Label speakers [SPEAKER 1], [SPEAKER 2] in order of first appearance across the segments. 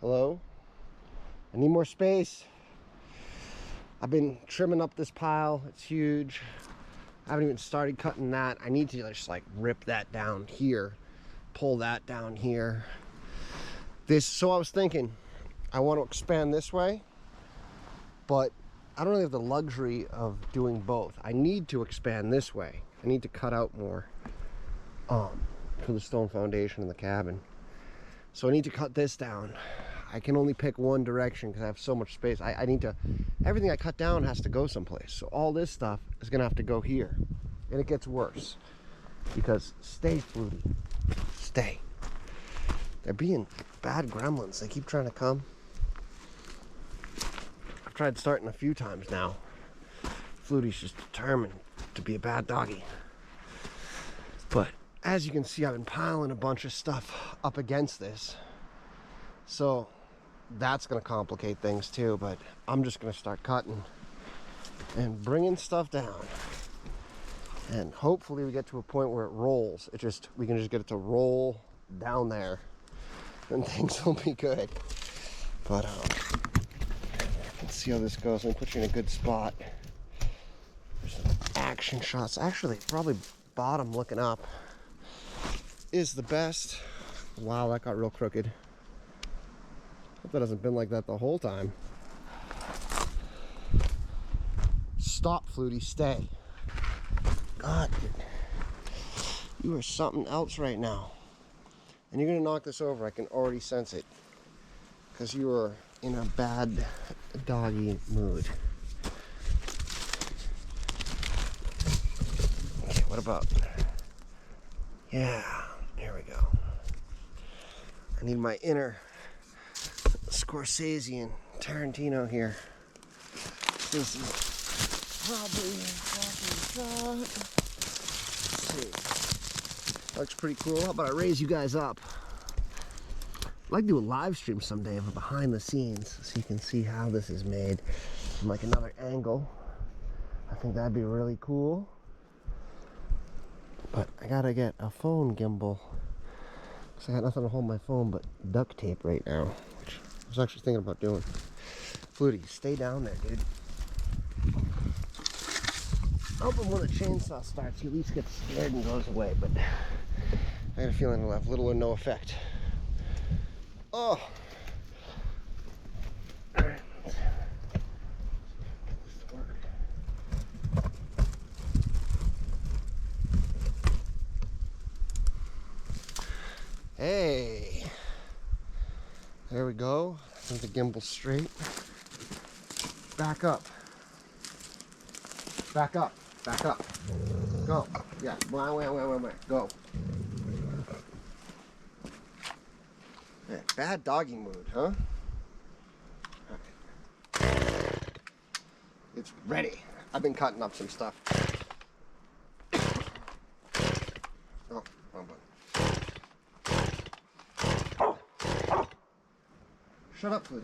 [SPEAKER 1] Hello? I need more space. I've been trimming up this pile. It's huge. I haven't even started cutting that. I need to just like rip that down here, pull that down here. So I was thinking, I want to expand this way, but I don't really have the luxury of doing both. I need to expand this way. I need to cut out more for the stone foundation in the cabin. So I need to cut this down. I can only pick one direction because I have so much space. I need to, everything I cut down has to go someplace. So all this stuff is gonna have to go here. And it gets worse because stay, Flutie, stay. They're being bad gremlins. They keep trying to come. I've tried starting a few times now. Flutie's just determined to be a bad doggy. But as you can see, I've been piling a bunch of stuff up against this. So that's gonna complicate things too, but I'm just gonna start cutting and bringing stuff down. And hopefully we get to a point where it rolls. We can just get it to roll down there and things will be good. But let's see how this goes. Let me put you in a good spot. There's some action shots. Actually, probably bottom looking up is the best. Wow, that got real crooked. Hope that hasn't been like that the whole time. Stop, Flutie, stay. God, you are something else right now. And you're gonna knock this over, I can already sense it. Because you are in a bad doggy mood. Okay, what about? Yeah, there we go. I need my inner Scorsese and Tarantino here. This is probably a fucking shot. Let's see. Looks pretty cool. How about I raise you guys up? I'd like to do a live stream someday of a behind the scenes so you can see how this is made from like another angle. I think that'd be really cool. But I gotta get a phone gimbal because I got nothing to hold my phone but duct tape right now, which I was actually thinking about doing. Flutie, stay down there, dude. Hoping when the chainsaw starts, he at least gets scared and goes away, but I got a feeling it'll have little or no effect. Oh! Alright. Hey! There we go. I think the gimbal's straight. Back up. Back up. Back up. Go. Yeah. Wait. Go. Man, bad doggy mood, huh? Okay. It's ready. I've been cutting up some stuff. Oh, wrong button. Shut up, Flutie.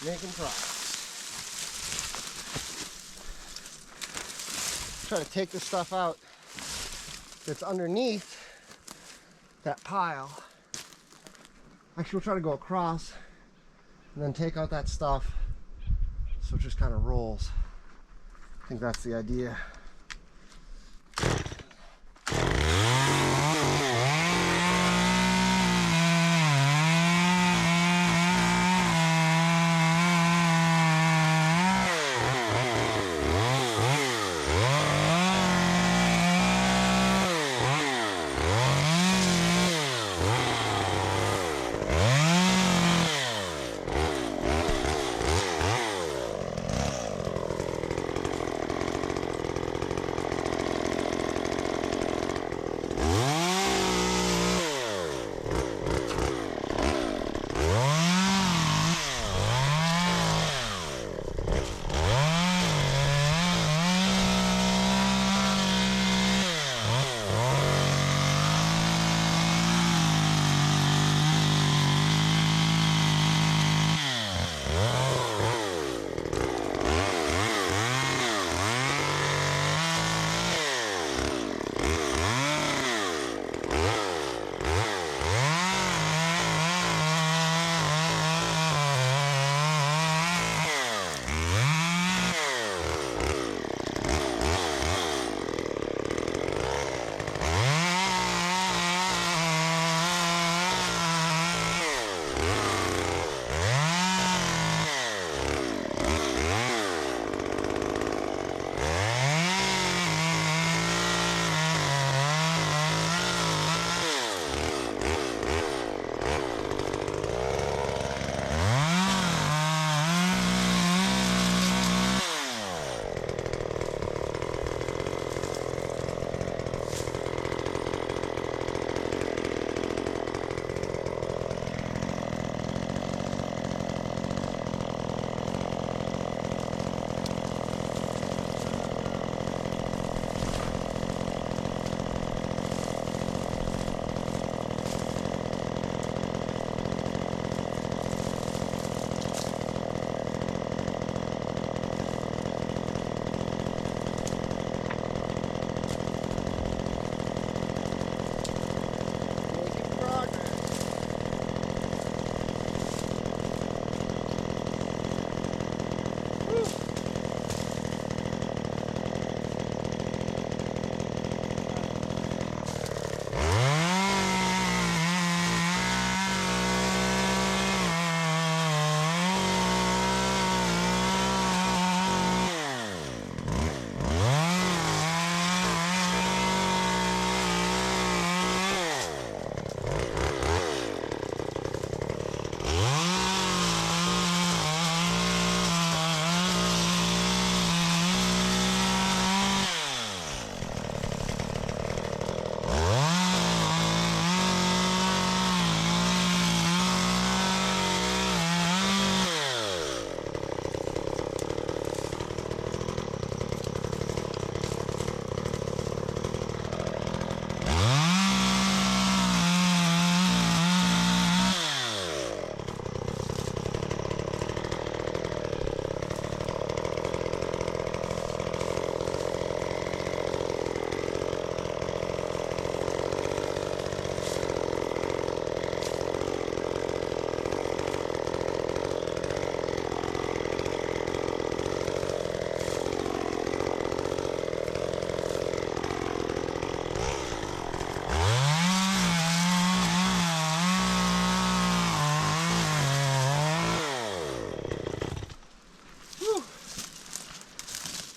[SPEAKER 1] Making progress. Try to take the stuff out that's underneath that pile. Actually, we'll try to go across and then take out that stuff so it just kind of rolls. I think that's the idea.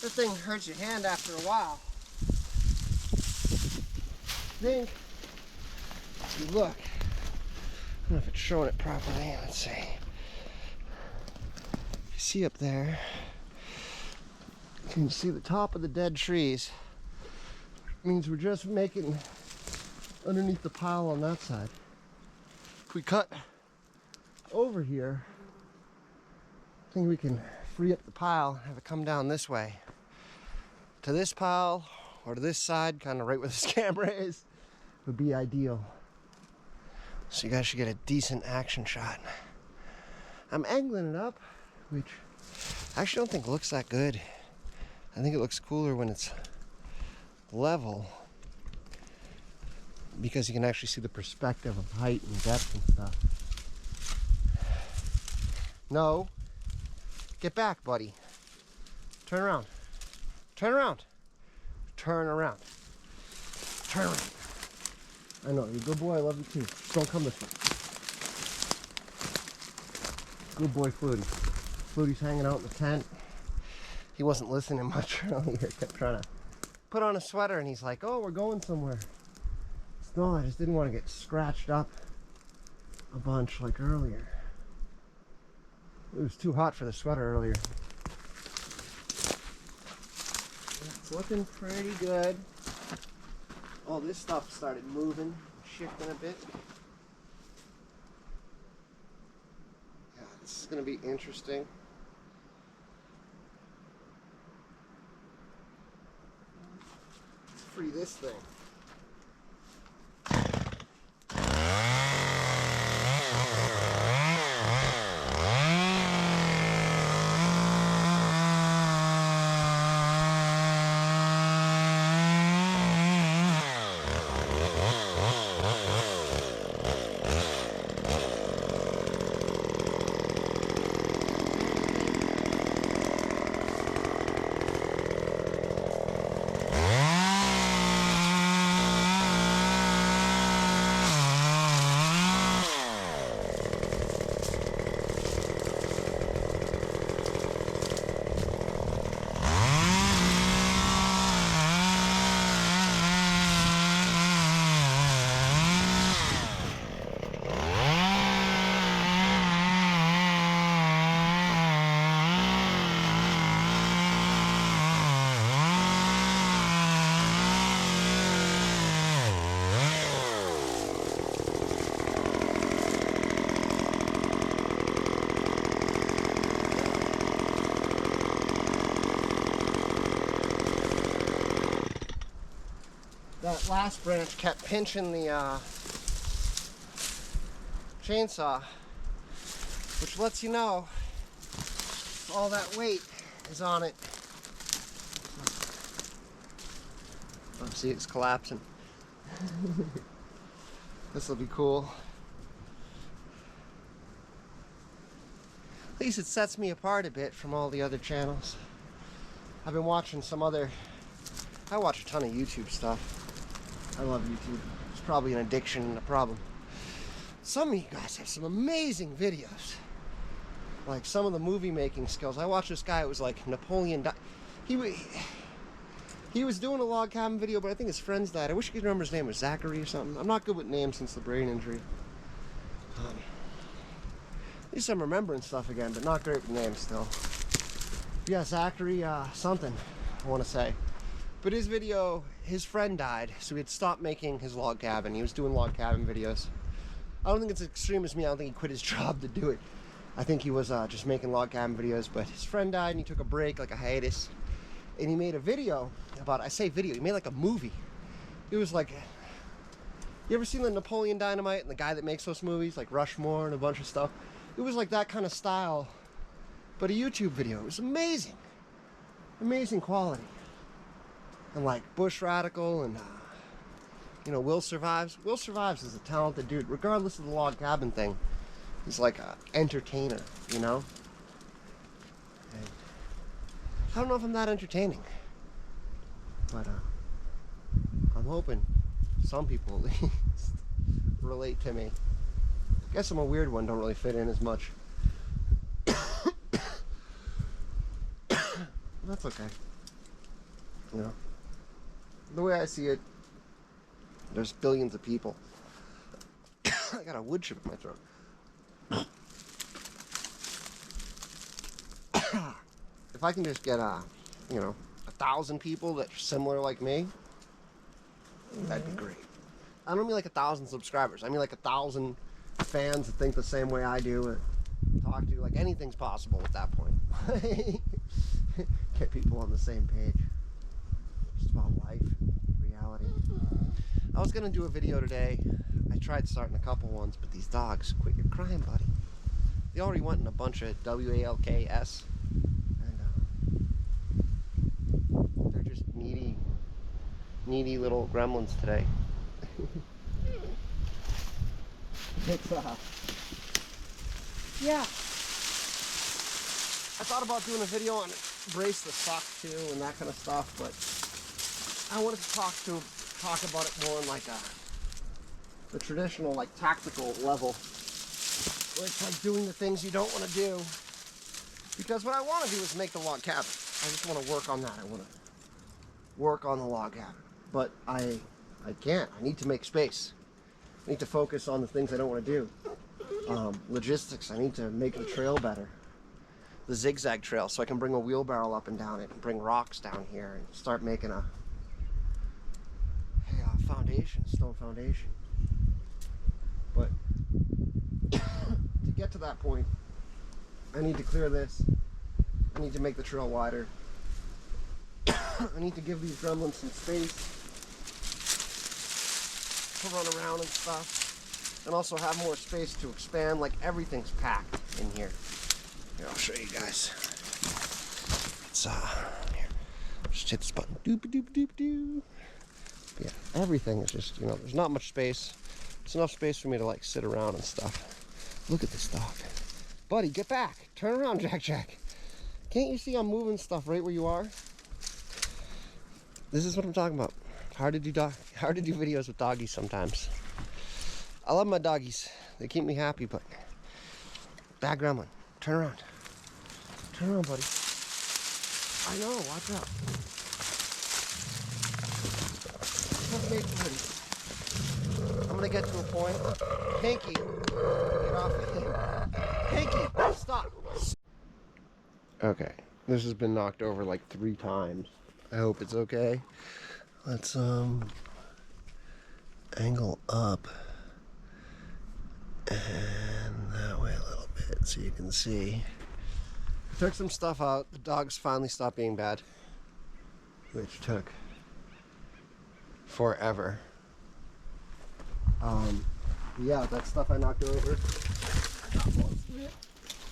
[SPEAKER 1] This thing hurts your hand after a while. I think, if you look, I don't know if it's showing it properly, let's see. You see up there, you can see the top of the dead trees. It means we're just making underneath the pile on that side. If we cut over here, I think we can free up the pile, have it come down this way to this pile or to this side, kind of right where this camera is, would be ideal. So you guys should get a decent action shot. I'm angling it up which I actually don't think looks that good. I think it looks cooler when it's level, because you can actually see the perspective of height and depth and stuff. No. Get back, buddy. Turn around. Turn around. Turn around. Turn around. I know, you're a good boy. I love you too. Just don't come this way. Good boy, Flutie. Flutie's hanging out in the tent. He wasn't listening much earlier. Kept trying to put on a sweater, and he's like, oh, we're going somewhere. No, I just didn't want to get scratched up a bunch like earlier. It was too hot for the sweater earlier. It's looking pretty good. All this stuff started moving, shifting a bit. Yeah, this is going to be interesting. Let's free this thing. That last branch kept pinching the chainsaw, which lets you know all that weight is on it. Oh, see, it's collapsing. This will be cool. At least it sets me apart a bit from all the other channels. I've been watching some other... I watch a ton of YouTube stuff. I love YouTube. It's probably an addiction and a problem. Some of you guys have some amazing videos. Like some of the movie making skills. I watched this guy, it was like Napoleon... He was doing a log cabin video, but I think his friends died. I wish I could remember his name. It was Zachary or something. I'm not good with names since the brain injury. At least I'm remembering stuff again, but not great with names still. Yeah, Zachary something, I want to say. But his video, his friend died, so he had stopped making his log cabin. He was doing log cabin videos. I don't think it's as extreme as me. I don't think he quit his job to do it. I think he was just making log cabin videos, but his friend died and he took a break, like a hiatus. And he made a video about, I say video, he made like a movie. It was like, you ever seen the Napoleon Dynamite and the guy that makes those movies, like Rushmore and a bunch of stuff? It was like that kind of style, but a YouTube video. It was amazing. Amazing quality. And like Bush Radical and, you know, Will Survives. Will Survives is a talented dude, regardless of the log cabin thing. He's like an entertainer, you know? And I don't know if I'm that entertaining, but I'm hoping some people at least relate to me. I guess I'm a weird one, don't really fit in as much. That's okay. You know, the way I see it, there's billions of people. I got a wood chip in my throat. If I can just get you know, 1,000 people that are similar like me, that'd be great. I don't mean like 1,000 subscribers. I mean like 1,000 fans that think the same way I do and talk to. Like anything's possible at that point. Get people on the same page. Just about life, reality. I was gonna do a video today. I tried starting a couple ones, but these dogs, quit your crying, buddy. They already went in a bunch of WALKS. And they're just needy little gremlins today. It's yeah. I thought about doing a video on bracelet sock too and that kind of stuff, but I wanted to talk about it more on like the traditional, like, tactical level, where it's like doing the things you don't want to do. Because what I want to do is make the log cabin. I just want to work on that. I want to work on the log cabin, but I can't. I need to make space. I need to focus on the things I don't want to do. Logistics. I need to make the trail better. The zigzag trail, so I can bring a wheelbarrow up and down it and bring rocks down here and start making a foundation, stone foundation. But to get to that point, I need to clear this. I need to make the trail wider. I need to give these gremlins some space to run around and stuff, and also have more space to expand. Like, everything's packed in here. Here, I'll show you guys. It's here. Just hit this button. Doop doop doop doo. Yeah, everything is just, you know, there's not much space. It's enough space for me to, like, sit around and stuff. Look at this dog. Buddy, get back. Turn around, Jack. Can't you see I'm moving stuff right where you are? This is what I'm talking about. Hard to do videos with doggies sometimes. I love my doggies. They keep me happy, but bad gremlin. Turn around. Turn around, buddy. I know, watch out. I'm gonna get to a point. Hanky, get off of him. Hanky, stop. Okay, this has been knocked over like 3 times. I hope it's okay. Let's angle up and that way a little bit so you can see. Took some stuff out. The dogs finally stopped being bad, which took forever. Yeah, that stuff I knocked over. I got most of it.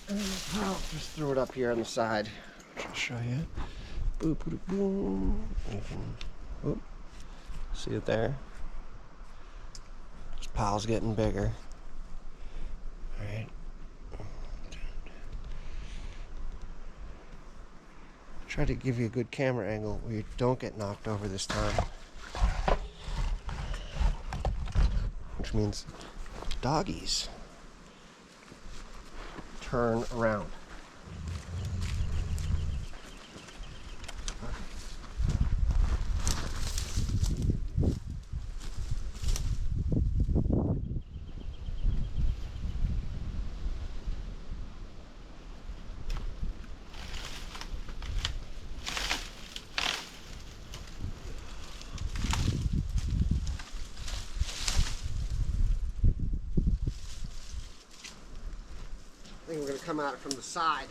[SPEAKER 1] And I'll just threw it up here on the side. I'll show you. Boop, boop, boom. You can, whoop, see it there? This pile's getting bigger. Alright. Try to give you a good camera angle where you don't get knocked over this time. Which means doggies turn around. I think we're going to come at it from the side.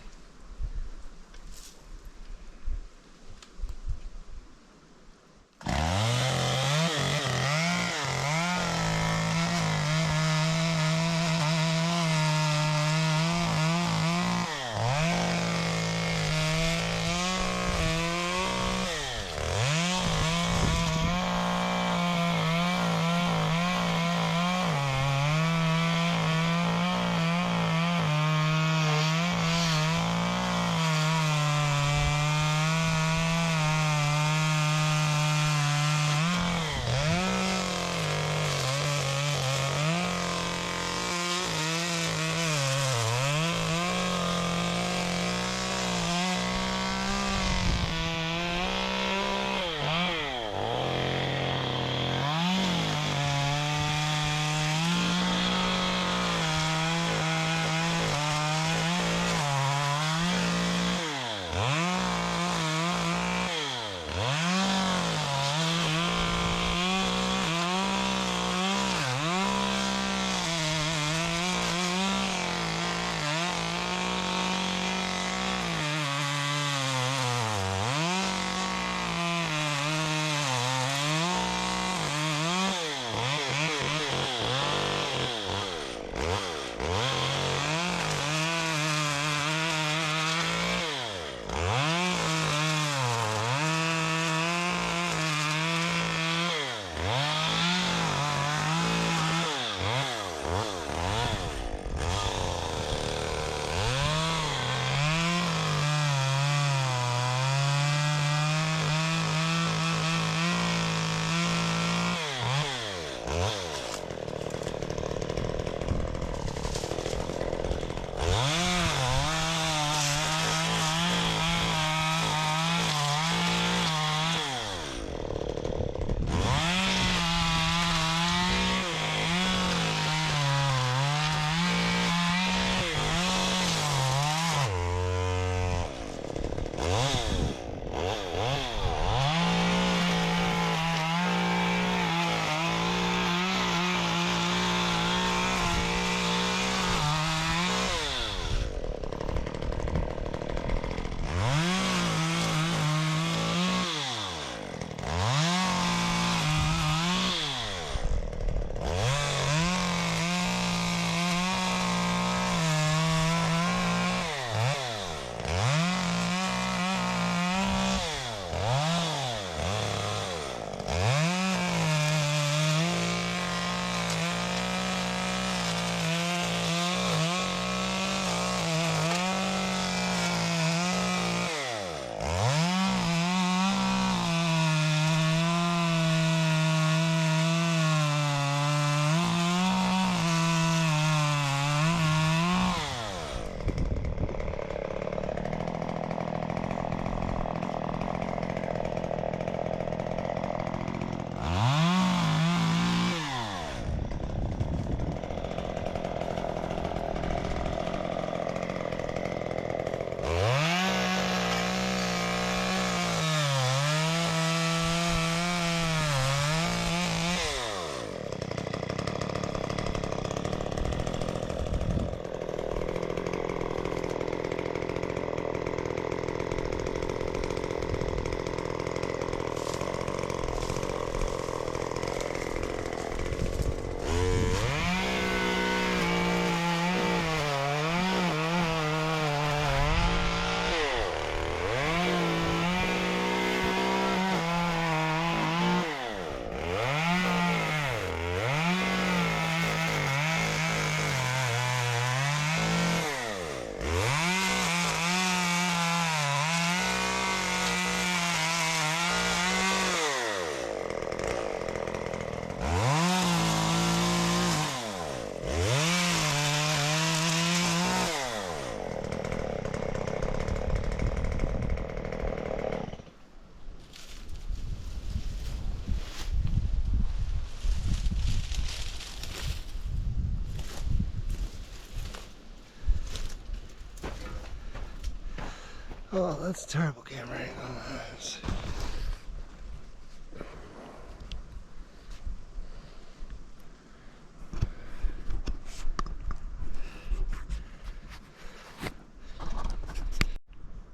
[SPEAKER 1] Oh, that's a terrible camera angle.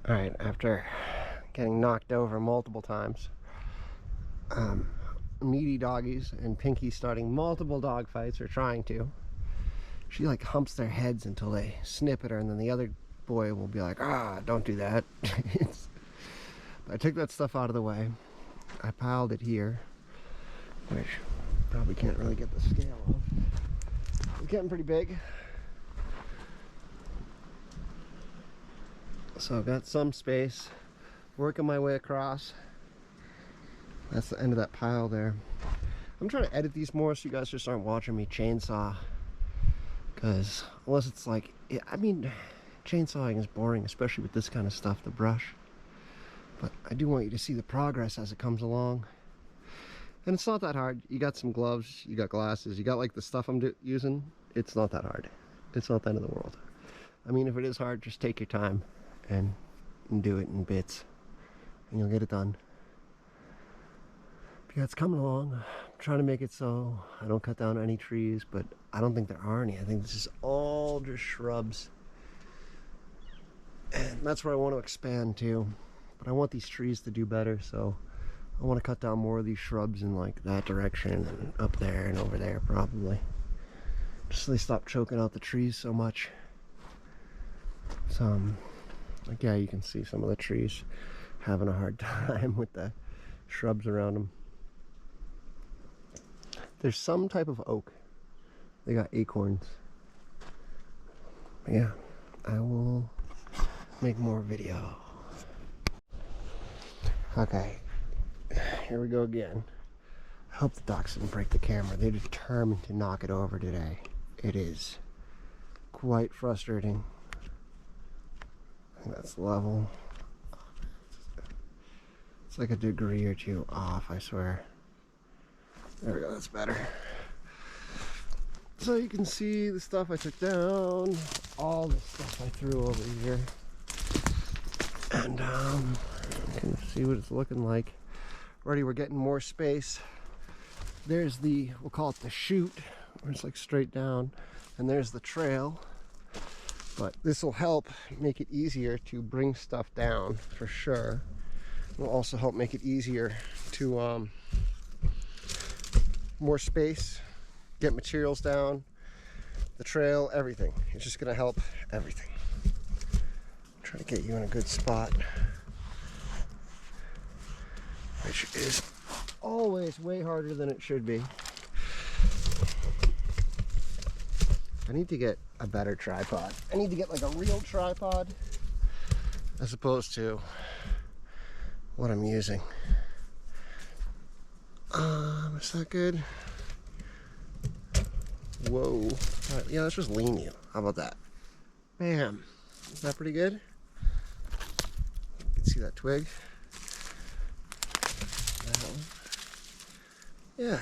[SPEAKER 1] Alright, after getting knocked over multiple times, Meaty doggies and Pinky starting multiple dog fights, or trying to. She like humps their heads until they snip at her, and then the other boy will be like, ah, don't do that. I took that stuff out of the way. I piled it here, which probably can't really get the scale of. It's getting pretty big. So I've got some space, working my way across. That's the end of that pile there. I'm trying to edit these more so you guys just aren't watching me chainsaw. Because unless it's like, I mean, chainsawing is boring, especially with this kind of stuff, the brush. But I do want you to see the progress as it comes along. And it's not that hard. You got some gloves, you got glasses, you got like the stuff I'm using. It's not that hard. It's not the end of the world. I mean, if it is hard, just take your time and do it in bits. And you'll get it done. Yeah, it's coming along. I'm trying to make it so I don't cut down any trees, but I don't think there are any. I think this is all just shrubs. And that's where I want to expand to. But I want these trees to do better, so I want to cut down more of these shrubs in like that direction and up there and over there probably. Just so they stop choking out the trees so much. So, like, yeah, you can see some of the trees having a hard time with the shrubs around them. There's some type of oak. They got acorns. But yeah, I will make more video. Okay, here we go again. I hope the ducks didn't break the camera. They're determined to knock it over today. It is quite frustrating. I think that's level. It's like a degree or two off, I swear. There we go, that's better. So you can see the stuff I took down, all the stuff I threw over here. And you can see what it's looking like. Already we're getting more space. There's the, we'll call it the chute, where it's like straight down. And there's the trail. But this will help make it easier to bring stuff down, for sure. It will also help make it easier to more space, get materials down, the trail, everything. It's just gonna help everything. Try to get you in a good spot, which is always way harder than it should be. I need to get a better tripod. I need to get like a real tripod as opposed to what I'm using. Is that good? Whoa. All right, yeah, let's just lean you. How about that? Bam. Is that pretty good? You can see that twig. That one. Yeah.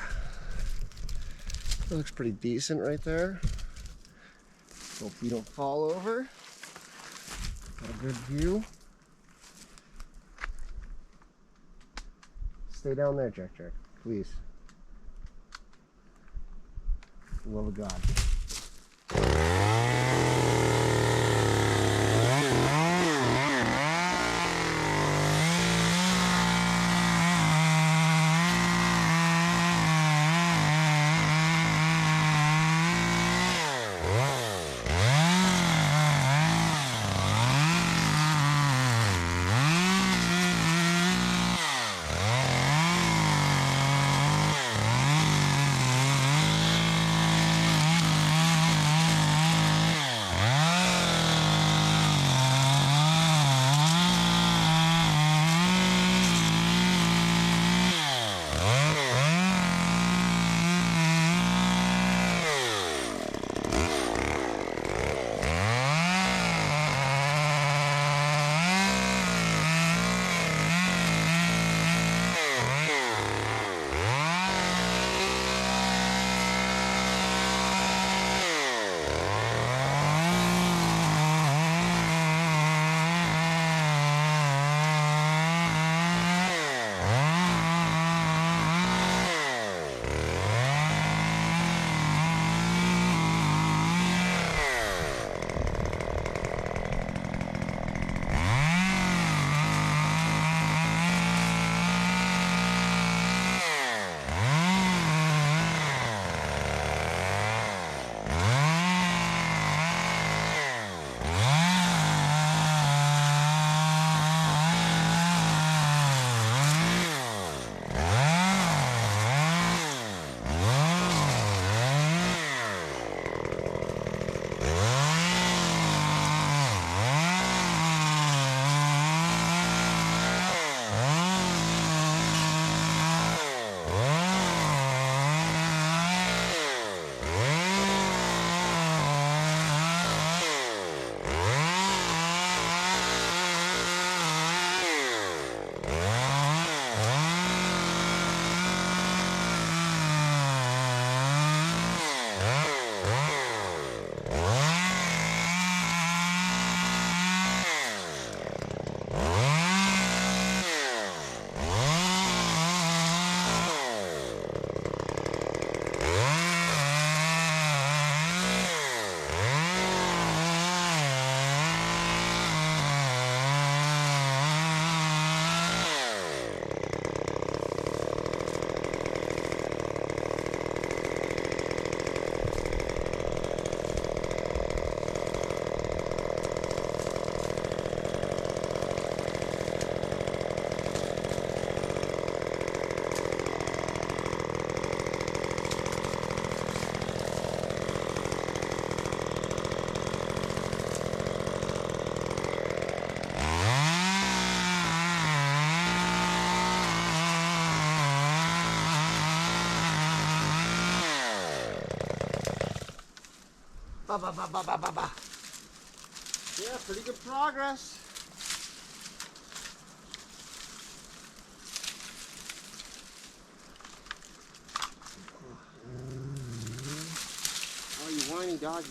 [SPEAKER 1] That looks pretty decent right there. Hope you don't fall over. Got a good view. Stay down there, Jack, please. For the love of God. Yeah, pretty good progress. Oh, you whiny doggy.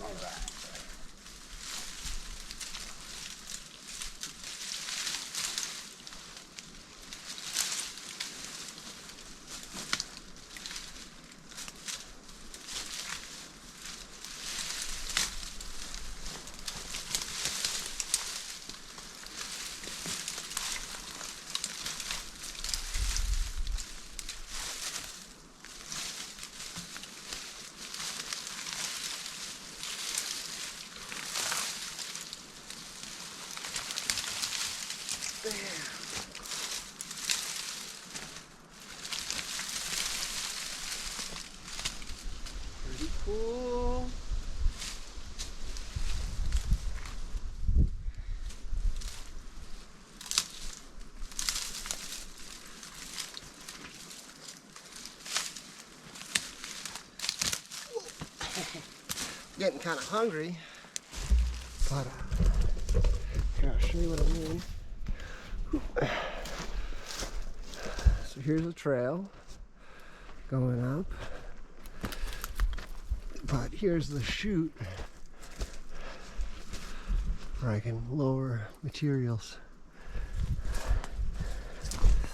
[SPEAKER 1] All right. Pretty cool. Getting kind of hungry, but here, I'll show you what I mean. So here's a trail going up, but here's the chute where I can lower materials.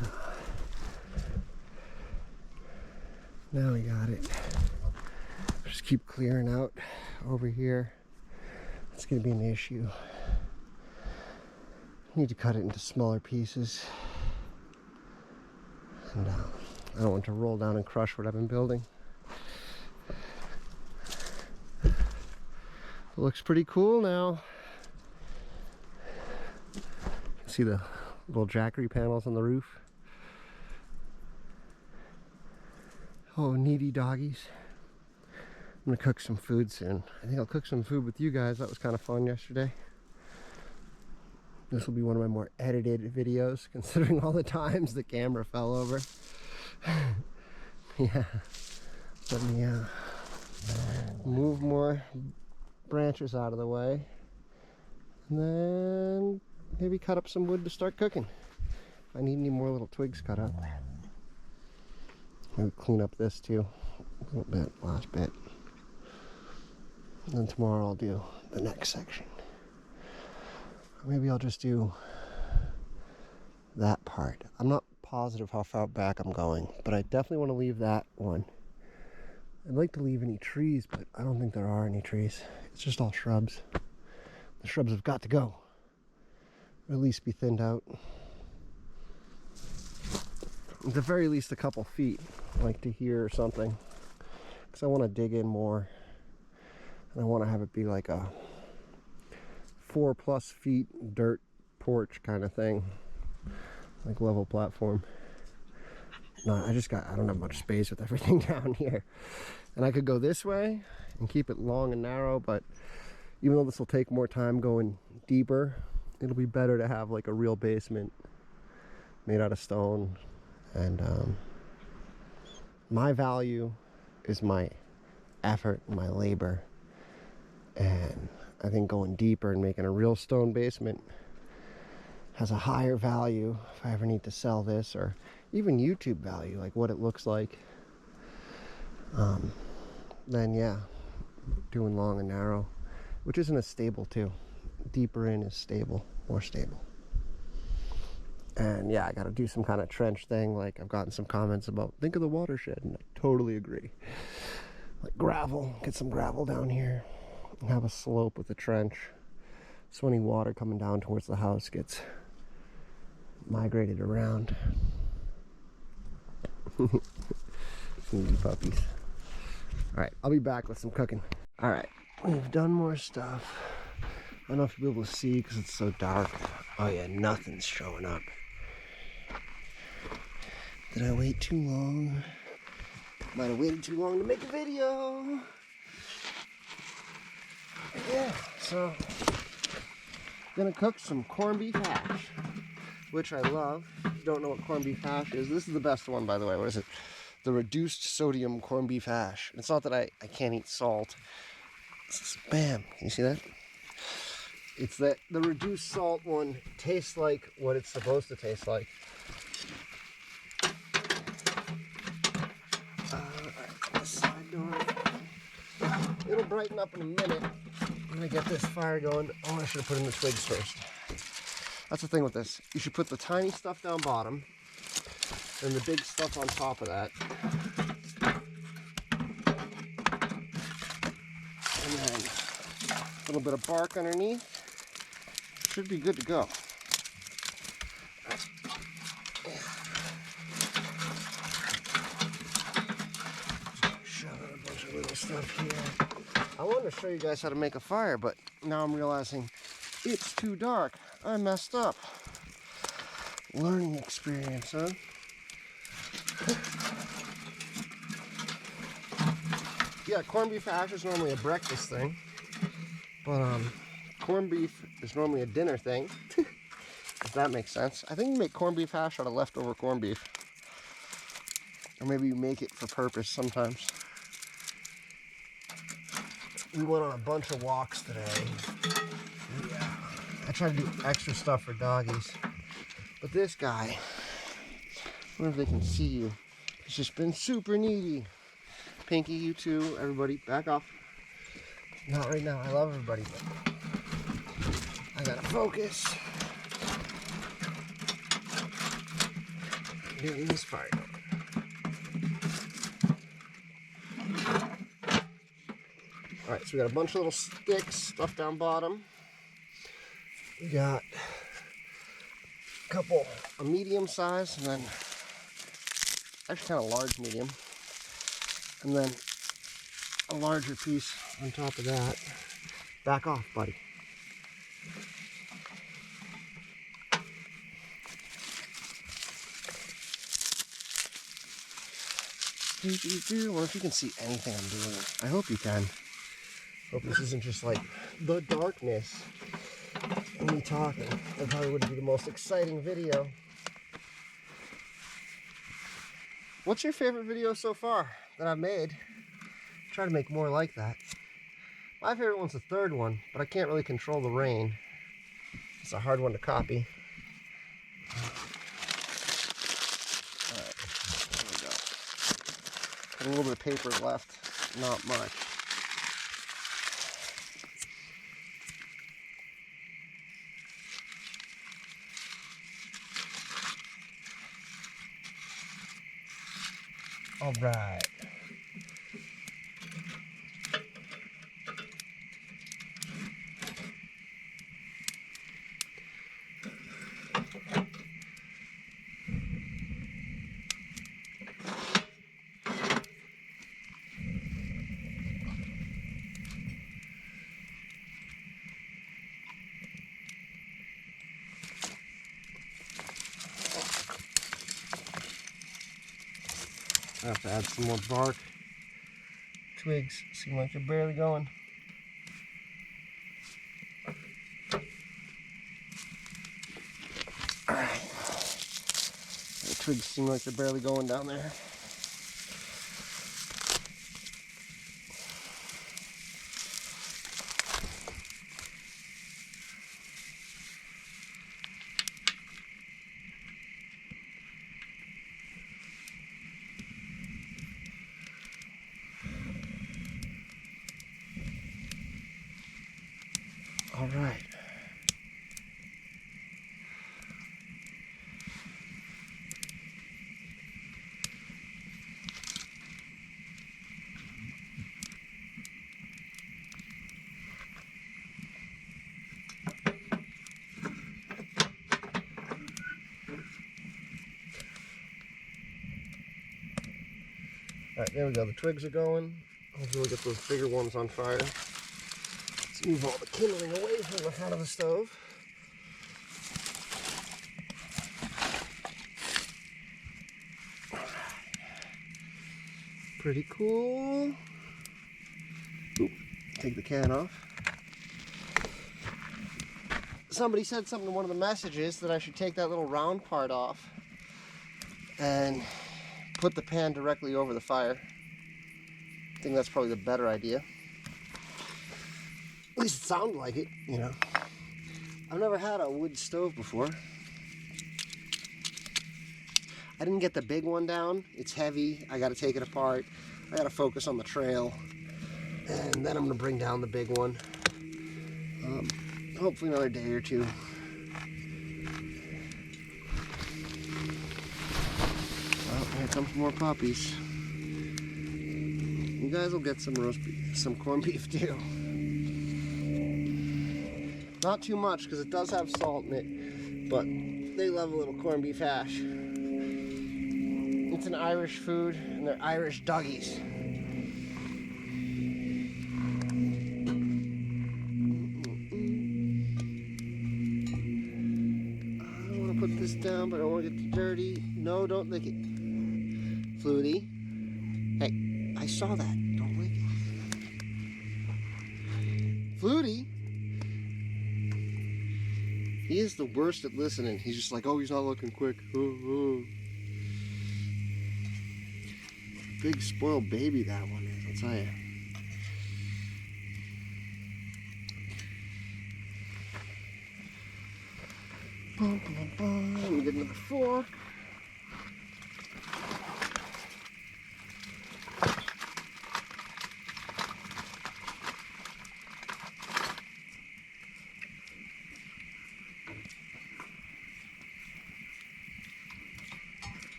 [SPEAKER 1] So now we got it. Just keep clearing out over here. It's going to be an issue. Need to cut it into smaller pieces. And I don't want to roll down and crush what I've been building. It looks pretty cool now. You can see the little jackery panels on the roof. Oh, needy doggies. I'm gonna cook some food soon. I think I'll cook some food with you guys. That was kind of fun yesterday. This will be one of my more edited videos, considering all the times the camera fell over. Yeah. Let me move more branches out of the way. And then maybe cut up some wood to start cooking. If I need any more little twigs cut up. Maybe clean up this too. A little bit, last bit. And then tomorrow I'll do the next section. Maybe I'll just do that part. I'm not positive how far back I'm going, but I definitely want to leave that one. I'd like to leave any trees, but I don't think there are any trees. It's just all shrubs. The shrubs have got to go. Or at least be thinned out. At the very least a couple feet, like to here or something. Because I want to dig in more. And I want to have it be like a 4+ feet dirt porch kind of thing, like level platform. No, I don't have much space with everything down here. And I could go this way and keep it long and narrow, but even though this will take more time going deeper, it'll be better to have like a real basement made out of stone. And my value is my effort, my labor. And I think going deeper and making a real stone basement has a higher value if I ever need to sell this, or even YouTube value, like what it looks like. Then yeah, doing long and narrow, which isn't as stable too. Deeper in is stable, more stable. And yeah, I got to do some kind of trench thing. Like I've gotten some comments about, think of the watershed, and I totally agree. Like gravel, get some gravel down here. And have a slope with a trench, so any water coming down towards the house gets migrated around. Sneaky puppies. Alright, I'll be back with some cooking. Alright, we've done more stuff. I don't know if you'll be able to see because it's so dark. Oh yeah, nothing's showing up. Did I wait too long? Might have waited too long to make a video. Yeah, so gonna cook some corned beef hash, which I love. If you don't know what corned beef hash is, this is the best one, by the way. What is it? the reduced sodium corned beef hash. It's not that I can't eat salt. Bam, can you see that? It's that the reduced salt one tastes like what it's supposed to taste like. This side door. It'll brighten up in a minute. I'm gonna get this fire going. Oh, I should have put in the twigs first. That's the thing with this. You should put the tiny stuff down bottom and the big stuff on top of that. And then a little bit of bark underneath. Should be good to go. Shove in a bunch of little stuff here. I wanted to show you guys how to make a fire, but now I'm realizing it's too dark. I messed up. Learning experience, huh? Yeah, corned beef hash is normally a breakfast thing, but corned beef is normally a dinner thing, if that makes sense. I think you make corned beef hash out of leftover corned beef, or maybe you make it for purpose sometimes. We went on a bunch of walks today. Yeah, I try to do extra stuff for doggies, but this guy, I wonder if they can see you, he's just been super needy. Pinky, you too, everybody, back off. Not right now, I love everybody, but I gotta focus. Getting this fire going. Alright, so we got a bunch of little sticks stuff down bottom. We got a couple, a medium size, and then actually kind of large medium. And then a larger piece on top of that. Back off, buddy. I wonder if you can see anything I'm doing. I hope you can. Hope this isn't just like the darkness and me talking. That probably wouldn't be the most exciting video. What's your favorite video so far that I've made? Try to make more like that. My favorite one's the third one, but I can't really control the rain. It's a hard one to copy. Alright, there we go. Got a little bit of paper left, not much. All right. I have to add some more bark. Twigs seem like they're barely going. Alright. The twigs seem like they're barely going down there. All right. All right, there we go. The twigs are going. Hopefully we'll get those bigger ones on fire. Let's move all the kindling away from the front of the stove. Pretty cool. Oop, take the can off. Somebody said something in one of the messages that I should take that little round part off and put the pan directly over the fire. I think that's probably the better idea. At least it sounded like it, you know. I've never had a wood stove before. I didn't get the big one down. It's heavy. I got to take it apart. I got to focus on the trail. And then I'm going to bring down the big one. Hopefully another day or two. Oh, here comes more puppies. You guys will get some roast beef, some corned beef too. Not too much because it does have salt in it, but they love a little corned beef hash. It's an Irish food, and they're Irish doggies. I don't want to put this down, but I don't want to get too dirty. No, don't lick it. Flutie. Hey, I saw that. Don't lick it. Flutie. He is the worst at listening. He's just like, oh, he's not looking quick. Big spoiled baby that one is, I'll tell you. Let me get another fork.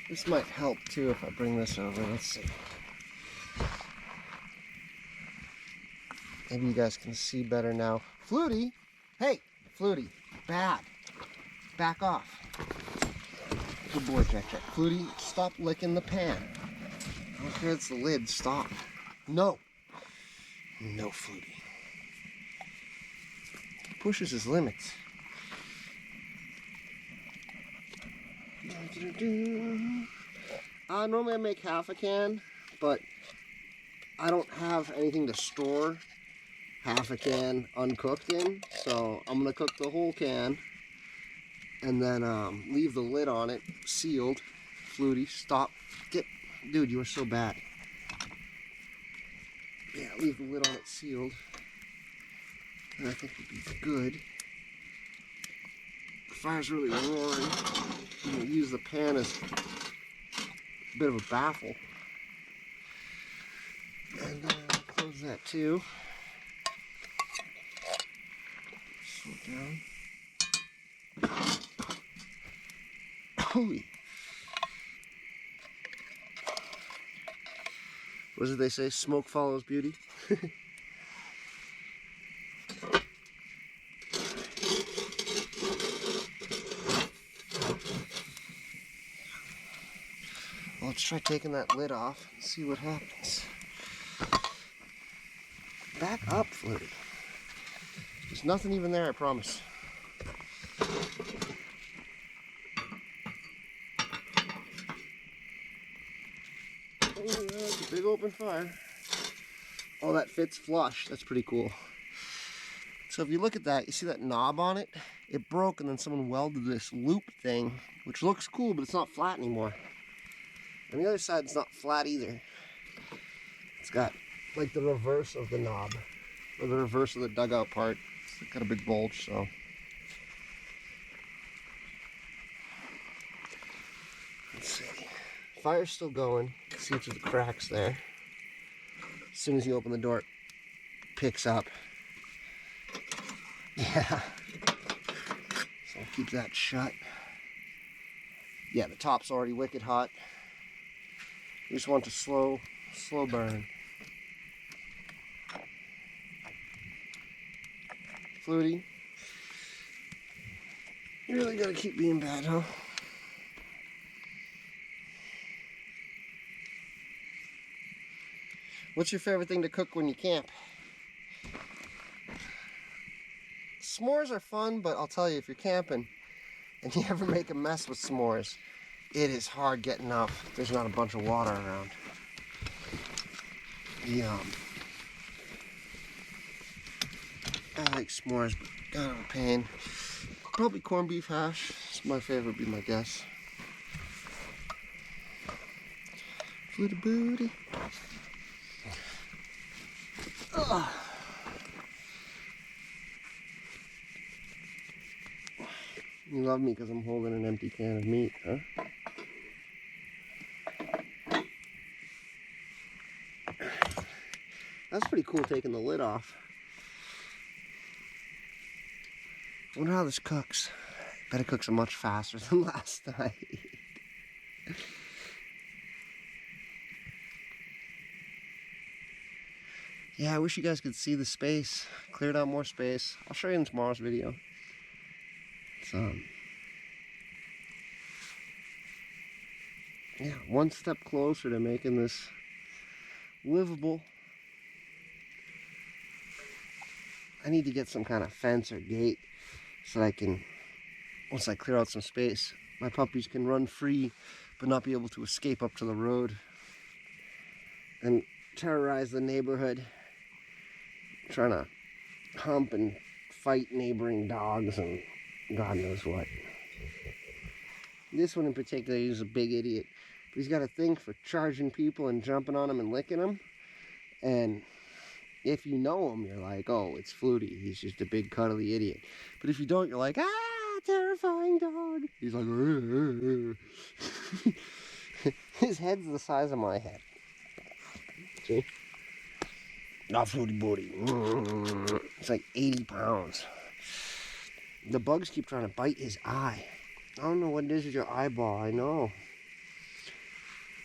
[SPEAKER 1] This might help too if I bring this over. Let's see. Maybe you guys can see better now. Flutie! Hey! Flutie! Bad! Back off. Good boy, Jack. Flutie, stop licking the pan. I don't care if it's the lid. Stop. No! No, Flutie. He pushes his limits. Normally I make half a can, but I don't have anything to store half a can uncooked in, so I'm gonna cook the whole can and then leave the lid on it sealed. Flutie, stop. Dude, you are so bad. Yeah, leave the lid on it sealed, and I think it'll be good. The fire's really roaring. I'm going to use the pan as a bit of a baffle. And close that too. Slow it down. Holy. What did they say? Smoke follows beauty. Let's try taking that lid off and see what happens. Back up, Flutie. There's nothing even there, I promise. Oh yeah, it's a big open fire. Oh, that fits flush. That's pretty cool. So if you look at that, you see that knob on it? It broke and then someone welded this loop thing, which looks cool, but it's not flat anymore. And the other side's not flat either. It's got like the reverse of the knob, or the reverse of the dugout part. It's got a big bulge, so. Let's see. Fire's still going. You can see it through the cracks there. As soon as you open the door, it picks up. Yeah. So I'll keep that shut. Yeah, the top's already wicked hot. You just want to slow burn. Flutie, you really gotta keep being bad, huh? What's your favorite thing to cook when you camp? S'mores are fun, but I'll tell you, if you're camping and you ever make a mess with s'mores, it is hard getting up. There's not a bunch of water around. I like s'mores, but kind of a pain. Probably corned beef hash. It's my favorite, be my guess. Fluty booty. Ugh. You love me because I'm holding an empty can of meat, huh? That's pretty cool taking the lid off. I wonder how this cooks. I bet it cooks much faster than last night. Yeah, I wish you guys could see the space. Cleared out more space. I'll show you in tomorrow's video. It's yeah, one step closer to making this livable. I need to get some kind of fence or gate so that I can, once I clear out some space, my puppies can run free but not be able to escape up to the road and terrorize the neighborhood, trying to hump and fight neighboring dogs and God knows what. This one in particular, he's a big idiot. But he's got a thing for charging people and jumping on them and licking them. And if you know him, you're like, oh, it's Flutie. He's just a big cuddly idiot. But if you don't, you're like, ah, terrifying dog. He's like, his head's the size of my head. See? Not Flutie booty. It's like 80 pounds. The bugs keep trying to bite his eye. I don't know what it is with your eyeball. I know.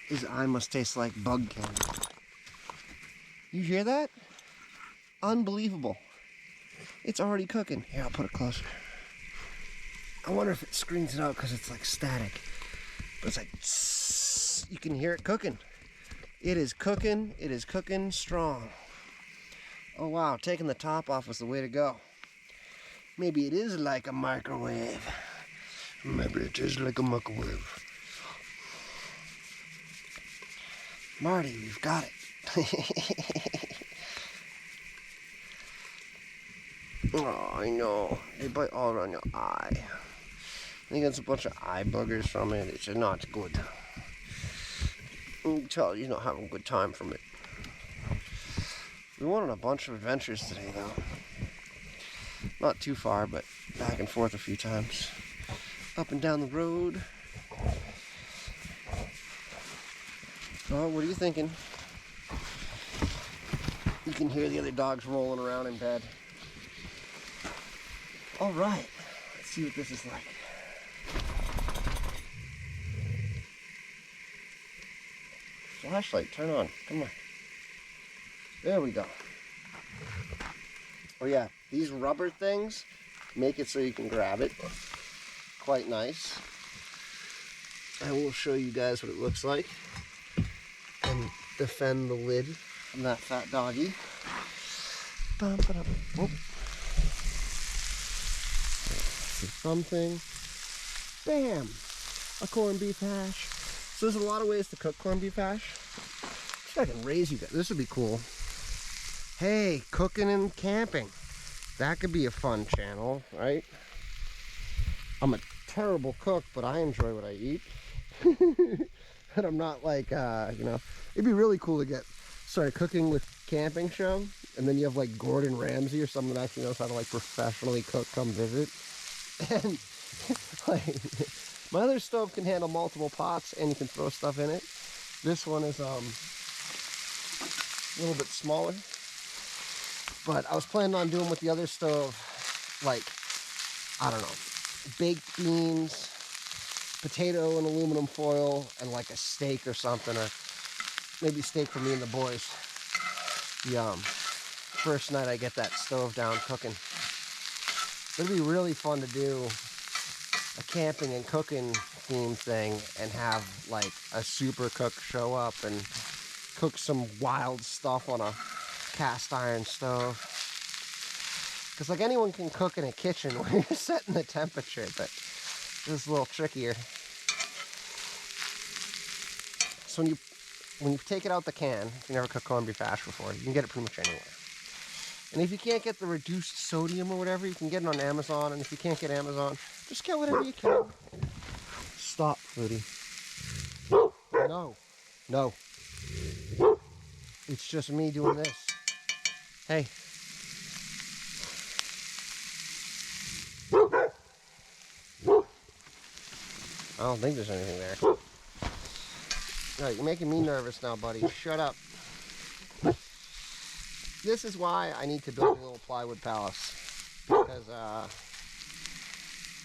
[SPEAKER 1] His eye must taste like bug candy. You hear that? Unbelievable. It's already cooking. Here, I'll put it closer. I wonder if it screens it out because it's like static. But it's like, tss, you can hear it cooking. It is cooking. It is cooking strong. Oh wow, taking the top off was the way to go. Maybe it is like a microwave. Maybe it is like a microwave. Marty, we've got it. Oh, I know. They bite all around your eye. I think that's a bunch of eye boogers from it. It's not good. You can tell he's not having a good time from it. We went on a bunch of adventures today, though. Not too far, but back and forth a few times. Up and down the road. Oh, what are you thinking? You can hear the other dogs rolling around in bed. All right, let's see what this is like. Flashlight, turn on, come on. There we go. Oh yeah, these rubber things make it so you can grab it. Quite nice. I will show you guys what it looks like and defend the lid from that fat doggy. Oh. Something. Bam! A corned beef hash. So there's a lot of ways to cook corned beef hash. I can raise you guys. This would be cool. Hey, cooking and camping. That could be a fun channel, right? I'm a terrible cook, but I enjoy what I eat. And I'm not like, you know, it'd be really cool to get started cooking with camping show. And then you have like Gordon Ramsay or someone that actually knows how to like professionally cook come visit. And like, my other stove can handle multiple pots and you can throw stuff in it. This one is a little bit smaller. But I was planning on doing with the other stove, like, I don't know, baked beans, potato and aluminum foil, and like a steak or something, or maybe steak for me and the boys. Yum. First night I get that stove down cooking. It'd be really fun to do a camping and cooking theme thing and have like a super cook show up and cook some wild stuff on a cast iron stove. Because like anyone can cook in a kitchen when you're setting the temperature, but this is a little trickier. So when you take it out the can, if you never cooked corned beef hash before, you can get it pretty much anywhere. And if you can't get the reduced sodium or whatever, you can get it on Amazon. And if you can't get Amazon, just get whatever you can. Stop, Flutie. No. No. It's just me doing this. Hey. I don't think there's anything there. Alright, you're making me nervous now, buddy. Shut up. This is why I need to build a little plywood palace. Because,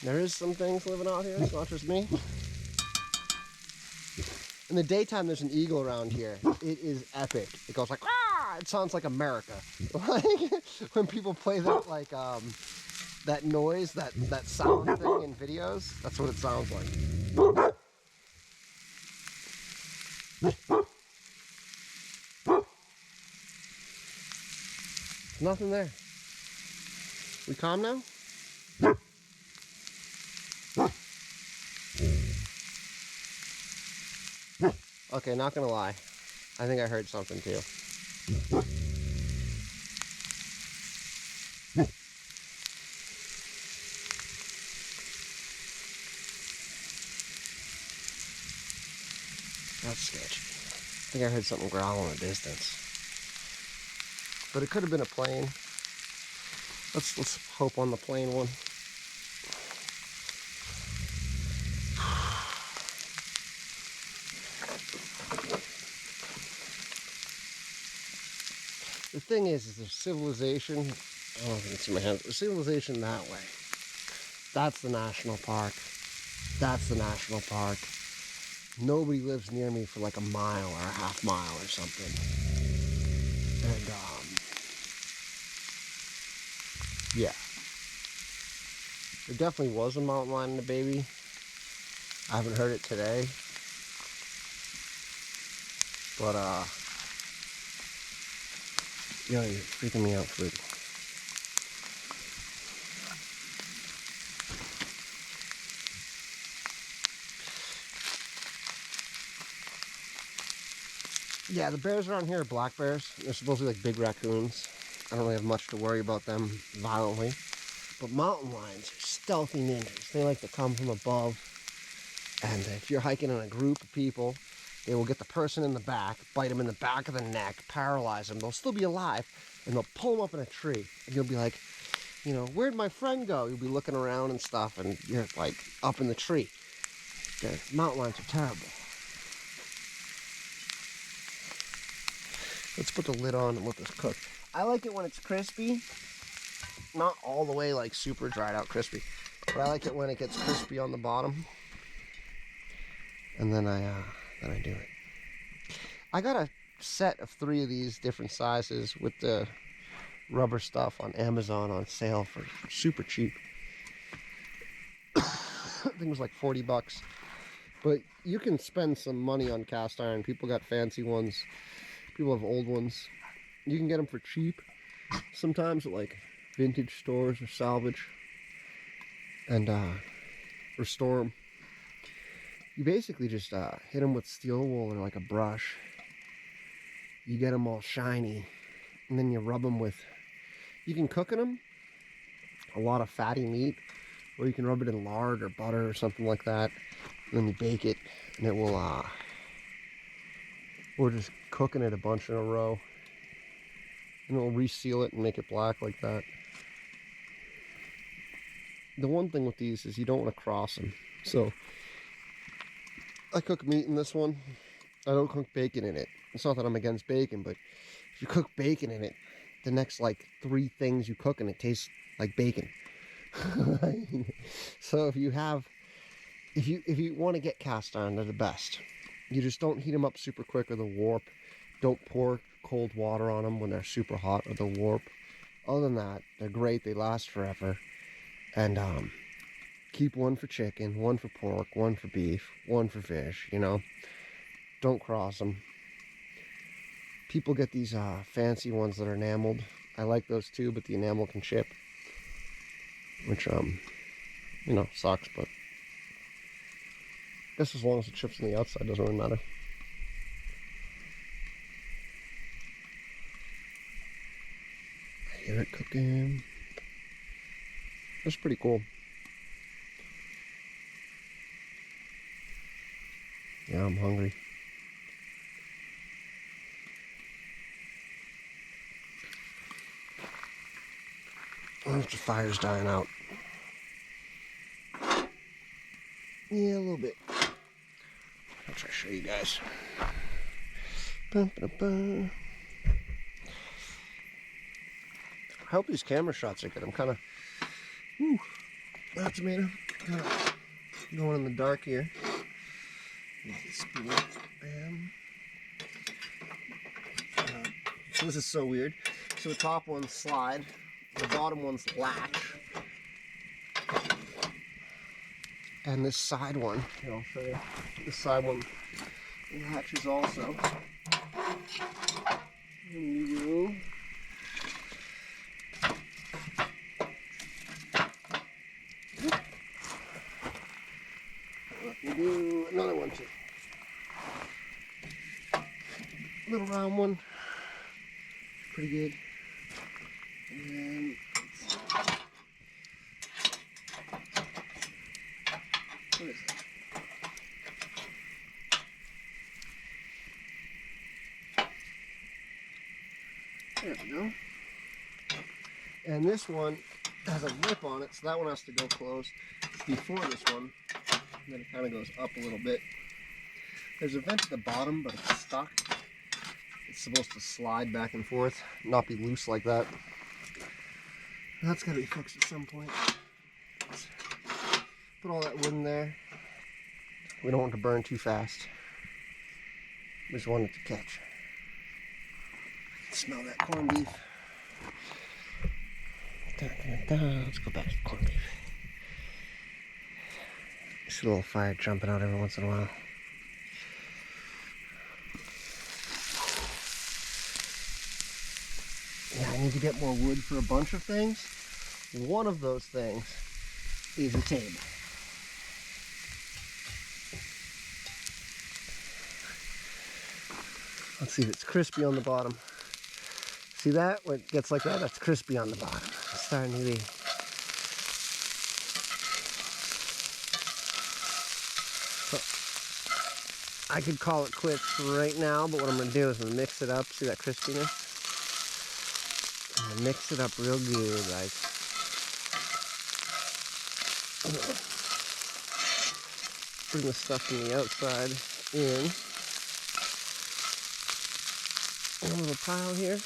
[SPEAKER 1] there is some things living out here. It's not just me. In the daytime, there's an eagle around here. It is epic. It goes like, ah! It sounds like America. Like, when people play that, like, that noise, that sound thing in videos, that's what it sounds like. Nothing there. We calm now? Okay, not gonna lie. I think I heard something too. That's sketchy. I think I heard something growl in the distance. But it could have been a plane. Let's hope on the plane one. The thing is there's civilization. I don't know if you can see my hand. There's civilization that way. That's the national park. That's the national park. Nobody lives near me for like a mile or a half mile or something. And, yeah. There definitely was a mountain lion and a baby. I haven't heard it today. But, yo, you're freaking me out, Fruity. Yeah, the bears around here are black bears. They're supposed to be like big raccoons. I don't really have much to worry about them violently. But mountain lions are stealthy ninjas. They like to come from above. And if you're hiking in a group of people, they will get the person in the back, bite them in the back of the neck, paralyze them. They'll still be alive, and they'll pull them up in a tree. And you'll be like, you know, where'd my friend go? You'll be looking around and stuff, and you're like up in the tree. The mountain lions are terrible. Let's put the lid on and let this cook. I like it when it's crispy. Not all the way like super dried out crispy. But I like it when it gets crispy on the bottom. And then I do it. I got a set of 3 of these different sizes with the rubber stuff on Amazon on sale for super cheap. I think it was like $40. But you can spend some money on cast iron. People got fancy ones. People have old ones. You can get them for cheap. Sometimes at like vintage stores or salvage. And restore them. You basically just hit them with steel wool or like a brush. You get them all shiny. And then you rub them with... You can cook in them. A lot of fatty meat. Or you can rub it in lard or butter or something like that. And then you bake it. And it will... Or just cooking it a bunch in a row. And it'll reseal it and make it black like that. The one thing with these is you don't want to cross them. So... I cook meat in this one. I don't cook bacon in it. It's not that I'm against bacon, but if you cook bacon in it, the next like 3 things you cook in it tastes like bacon. So if you want to get cast iron, they're the best. You just don't heat them up super quick or they'll warp. Don't pour cold water on them when they're super hot or they'll warp. Other than that, they're great. They last forever. And keep one for chicken, one for pork, one for beef, one for fish, you know. Don't cross them. People get these fancy ones that are enameled. I like those too, but the enamel can chip. Which, you know, sucks, but... I guess as long as it chips on the outside, doesn't really matter. I hear it cooking. That's pretty cool. Yeah, I'm hungry. I wonder if the fire's dying out. Yeah, a little bit. I'll try to show you guys. I hope these camera shots are good. I'm kind of, that's tomato. Kind of going in the dark here. Bam. So this is so weird. So the top ones slide, the bottom ones latch, and this side one, here I'll show you, this side one latches also. And you go. Let me do another one too. Little round one, pretty good. And then what is that? There we go. And this one has a lip on it, so that one has to go closed before this one. And then it kind of goes up a little bit. There's a vent at the bottom, but it's stuck. It's supposed to slide back and forth, not be loose like that. That's got to be fixed at some point. Let's put all that wood in there. We don't want it to burn too fast. We just want it to catch. I can smell that corned beef. Let's go back to the corned beef. See a little fire jumping out every once in a while. Yeah, I need to get more wood for a bunch of things. One of those things is a table. Let's see if it's crispy on the bottom. See that? When it gets like that, that's crispy on the bottom. It's starting to be. So, I could call it quits right now, but what I'm going to do is I'm going to mix it up. See that crispiness? I'm going to mix it up real good, like. Bring the stuff from the outside in. A little pile here.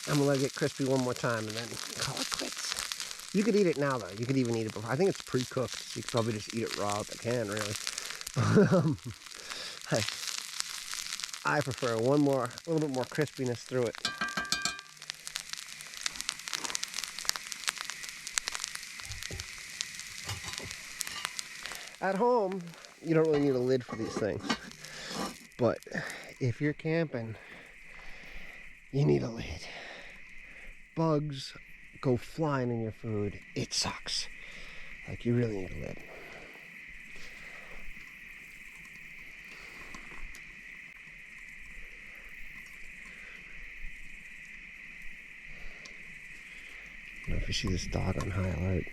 [SPEAKER 1] I'm gonna let it get crispy one more time and then call it quits. You could eat it now though. You could even eat it before. I think it's pre-cooked, so you could probably just eat it raw if you can, really. I prefer a little bit more crispiness through it. At home, you don't really need a lid for these things. But if you're camping, you need a lid. Bugs go flying in your food. It sucks. Like, you really need a lid. I don't know if you see this dog on high alert.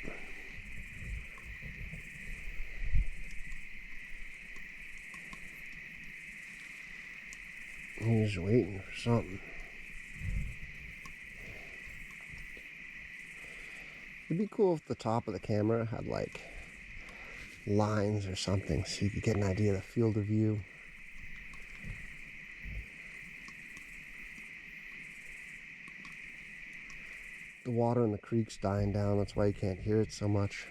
[SPEAKER 1] He's waiting for something. It'd be cool if the top of the camera had like lines or something so you could get an idea of the field of view. The water in the creek's dying down, that's why you can't hear it so much.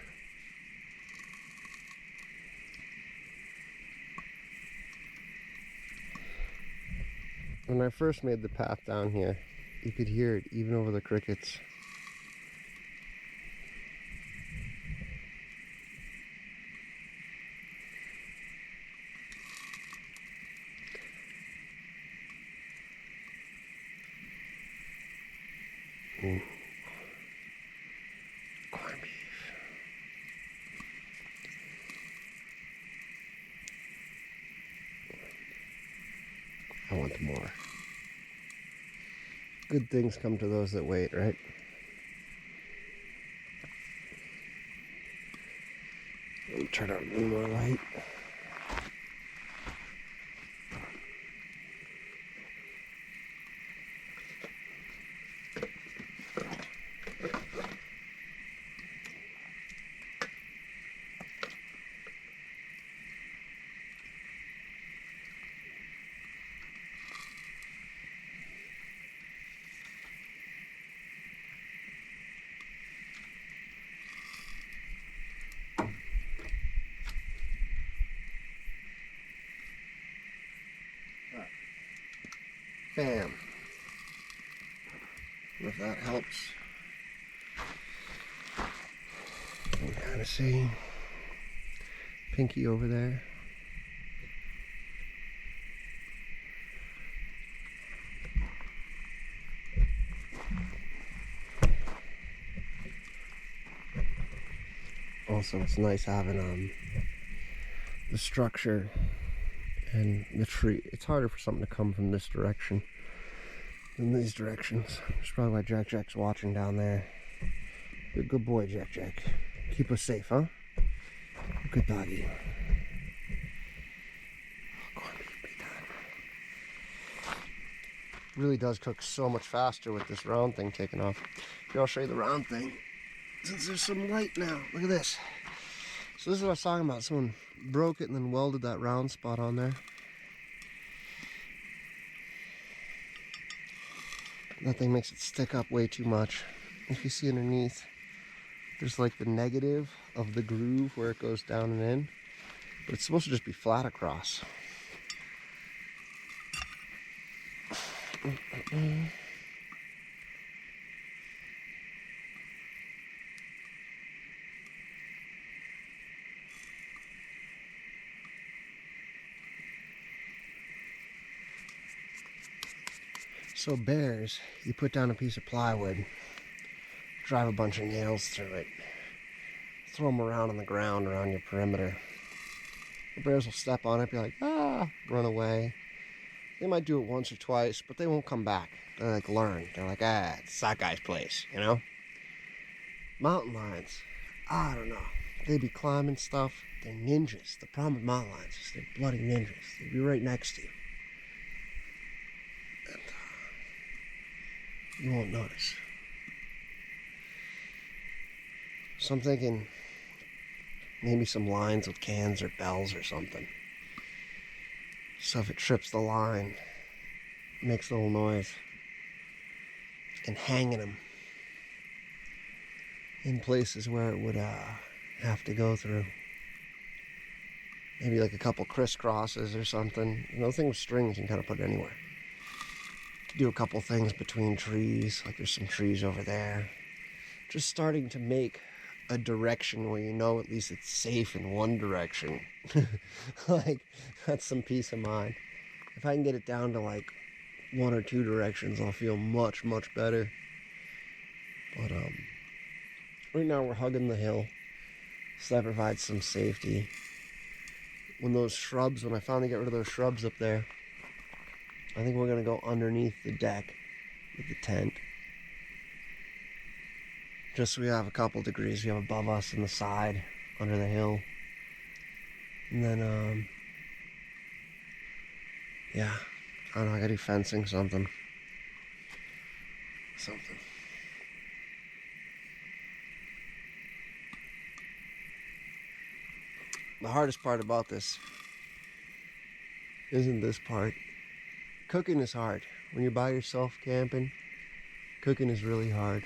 [SPEAKER 1] When I first made the path down here, you could hear it even over the crickets. Ooh. Corned beef. I want more. Good things come to those that wait, right? Let me turn on a little more light. Bam. If that helps. You can kind of see Pinky over there. Also, it's nice having the structure and the tree. It's harder for something to come from this direction than these directions. That's probably why Jack's watching down there. You're a good boy, Jack. Keep us safe, huh? Good doggy. Oh, corned beef, be done. Really does cook so much faster with this round thing taken off. Here, I'll show you the round thing. Since there's some light now. Look at this. So this is what I was talking about. Someone broke it and then welded that round spot on there. That thing makes it stick up way too much. If you see underneath, there's like the negative of the groove where it goes down and in. But it's supposed to just be flat across. So bears, you put down a piece of plywood, drive a bunch of nails through it, throw them around on the ground around your perimeter. The bears will step on it, be like, ah, run away. They might do it once or twice, but they won't come back. They like learn. They're like, ah, it's that guy's place, you know? Mountain lions, I don't know. They be climbing stuff. They're ninjas. The problem with mountain lions is they're bloody ninjas. They'll be right next to you. And you won't notice. So I'm thinking maybe some lines with cans or bells or something. So if it trips the line, it makes a little noise. And hanging them in places where it would have to go through. Maybe like a couple crisscrosses or something. You know, the thing with strings, you can kind of put it anywhere. You could do a couple things between trees, like there's some trees over there. Just starting to make a direction where you know at least it's safe in one direction. Like, that's some peace of mind. If I can get it down to like one or two directions, I'll feel much, much better. But right now we're hugging the hill, so that provides some safety. When I finally get rid of those shrubs up there, I think we're gonna go underneath the deck with the tent. Just so we have a couple degrees we have above us and the side under the hill. And then, yeah, I don't know, I gotta do fencing, something. The hardest part about this isn't this part. Cooking is hard. When you're by yourself camping, cooking is really hard.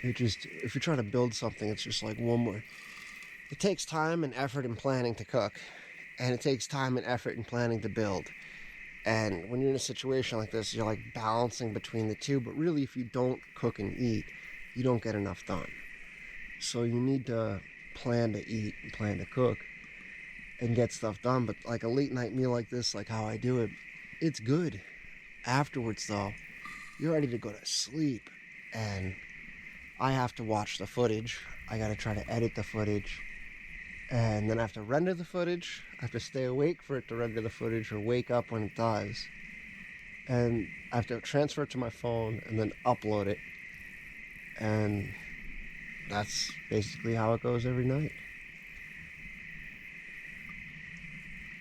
[SPEAKER 1] If you're trying to build something, it's just like one more. It takes time and effort and planning to cook. And it takes time and effort and planning to build. And when you're in a situation like this, you're like balancing between the two. But really, if you don't cook and eat, you don't get enough done. So you need to plan to eat and plan to cook and get stuff done. But like a late night meal like this, like how I do it, it's good. Afterwards, though, you're ready to go to sleep. And I have to watch the footage. I got to try to edit the footage. And then I have to render the footage. I have to stay awake for it to render the footage or wake up when it does. And I have to transfer it to my phone and then upload it. And that's basically how it goes every night.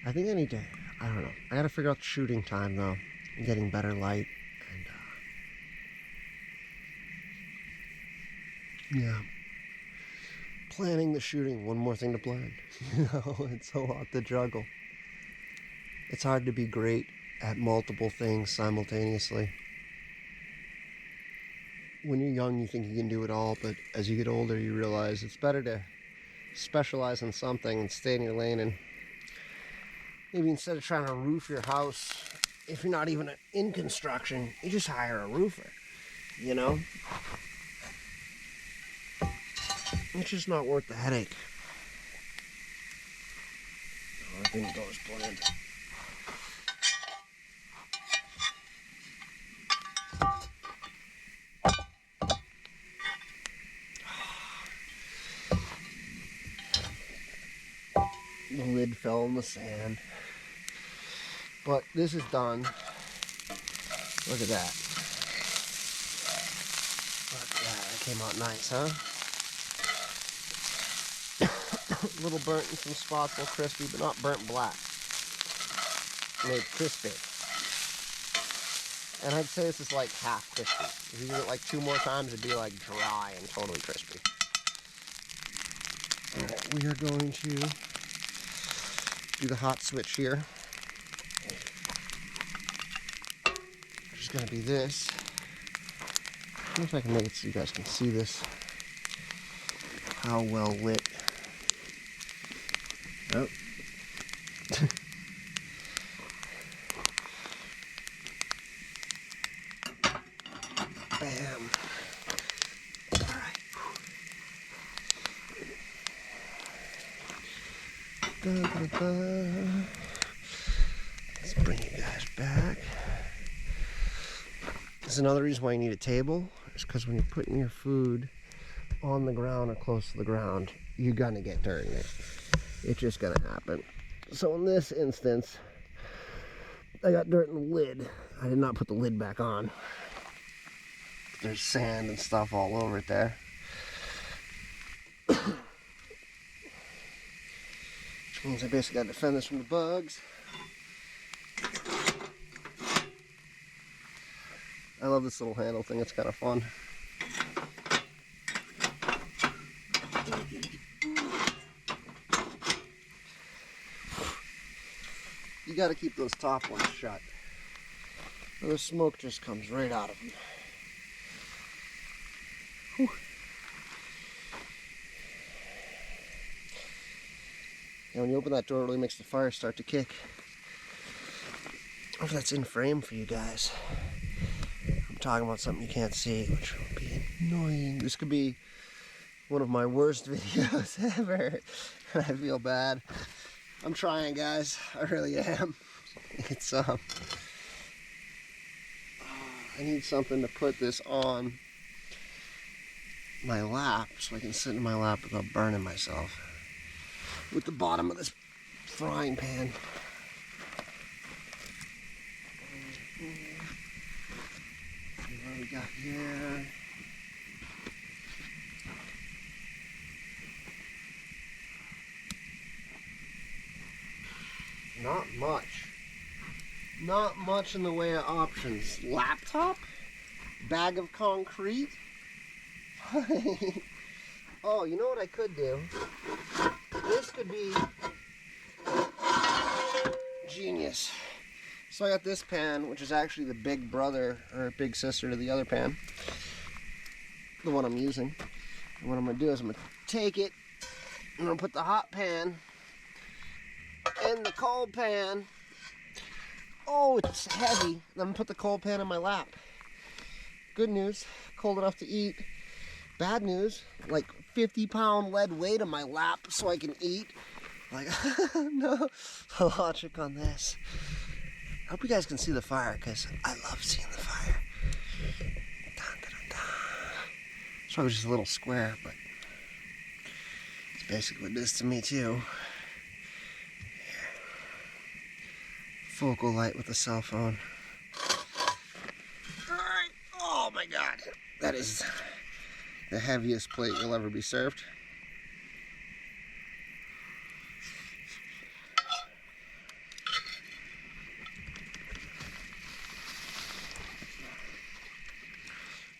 [SPEAKER 1] I think I need to, I don't know. I got to figure out the shooting time though. And getting better light. And yeah. Planning the shooting, one more thing to plan. You know, it's a lot to juggle. It's hard to be great at multiple things simultaneously. When you're young, you think you can do it all, but as you get older, you realize it's better to specialize in something and stay in your lane and maybe instead of trying to roof your house, if you're not even in construction, you just hire a roofer, you know? It's just not worth the headache. Oh, that didn't go as planned. The lid fell in the sand. But this is done. Look at that. Look at that. That came out nice, huh? A little burnt in some spots, a little crispy, but not burnt black. Made crispy. And I'd say this is like half crispy. If you do it like 2 more times, it'd be like dry and totally crispy. So we are going to do the hot switch here. Which is going to be this. I wonder if I can make it so you guys can see this. How well lit. Oh. Bam. Alright. Let's bring you guys back. This is another reason why you need a table. It's because when you're putting your food on the ground or close to the ground, you're gonna get dirt in it. It's just gonna happen. So in this instance, I got dirt in the lid. I did not put the lid back on. There's sand and stuff all over it there. Which means I basically gotta defend this from the bugs. I love this little handle thing, it's kind of fun. You gotta keep those top ones shut. Or the smoke just comes right out of them. Whew. And when you open that door, it really makes the fire start to kick. I don't know if that's in frame for you guys. I'm talking about something you can't see, which will be annoying. This could be one of my worst videos ever. And I feel bad. I'm trying, guys. I really am. It's I need something to put this on my lap so I can sit in my lap without burning myself with the bottom of this frying pan. See what we got here. Not much. Not much in the way of options. Laptop? Bag of concrete? Oh, you know what I could do? This could be genius. So I got this pan, which is actually the big brother or big sister to the other pan. The one I'm using. And what I'm going to do is I'm going to take it, I'm going to put the hot pan in the cold pan. Oh, it's heavy. I'm going to put the cold pan in my lap. Good news, cold enough to eat. Bad news, like 50-pound lead weight on my lap so I can eat. Like, no, the logic on this. I hope you guys can see the fire because I love seeing the fire. Dun, dun, dun, dun. It's probably just a little square, but it's basically what it is to me too. Focal light with a cell phone. Alright, oh my god. That is the heaviest plate you'll ever be served.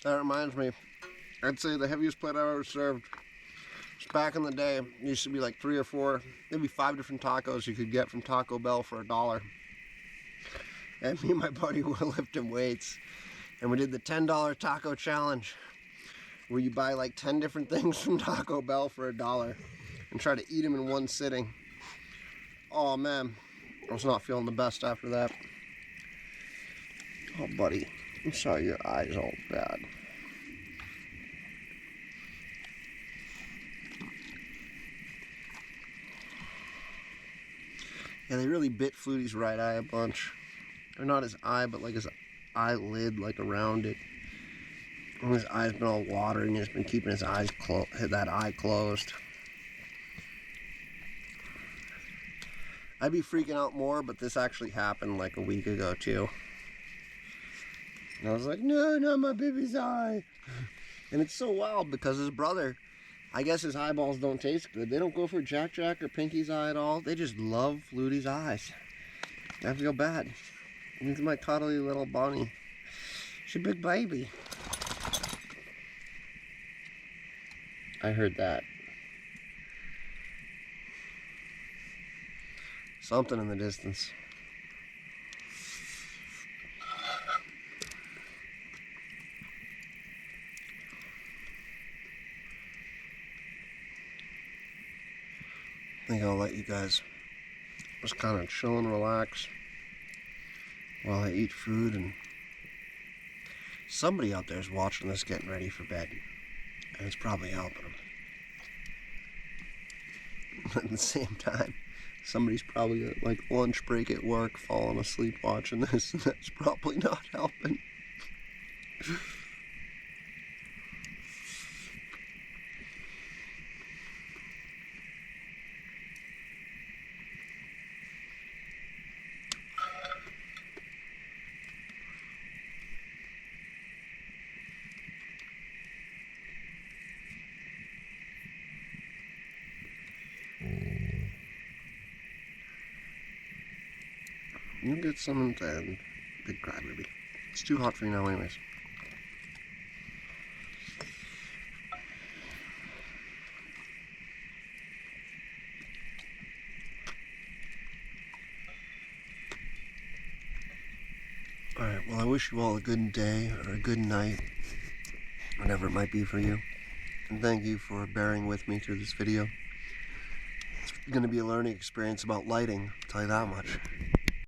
[SPEAKER 1] That reminds me, I'd say the heaviest plate I've ever served was back in the day. It used to be like 3 or 4, maybe 5 different tacos you could get from Taco Bell for $1. And me and my buddy were lifting weights. And we did the $10 taco challenge, where you buy like 10 different things from Taco Bell for $1 and try to eat them in one sitting. Oh man, I was not feeling the best after that. Oh, buddy. I'm sorry your eye's all bad. Yeah, they really bit Flutie's right eye a bunch. Or not his eye, but like his eyelid, like around it. And his eye's been all watery and he's been keeping his eyes that eye closed. I'd be freaking out more, but this actually happened like a week ago too. And I was like, no, not my baby's eye. And it's so wild because his brother, I guess his eyeballs don't taste good. They don't go for Jack or Pinky's eye at all. They just love Flutie's eyes. I feel bad. He's my cuddly little bunny. She's a big baby. I heard that. Something in the distance. I think I'll let you guys just kind of chill and relax while I eat food, and somebody out there is watching this getting ready for bed, and it's probably helping them. At the same time, somebody's probably at like lunch break at work falling asleep watching this, and that's probably not helping. You'll get some in the end, big crybaby. It's too hot for you now anyways. Alright, well I wish you all a good day or a good night, whatever it might be for you. And thank you for bearing with me through this video. It's going to be a learning experience about lighting, I'll tell you that much.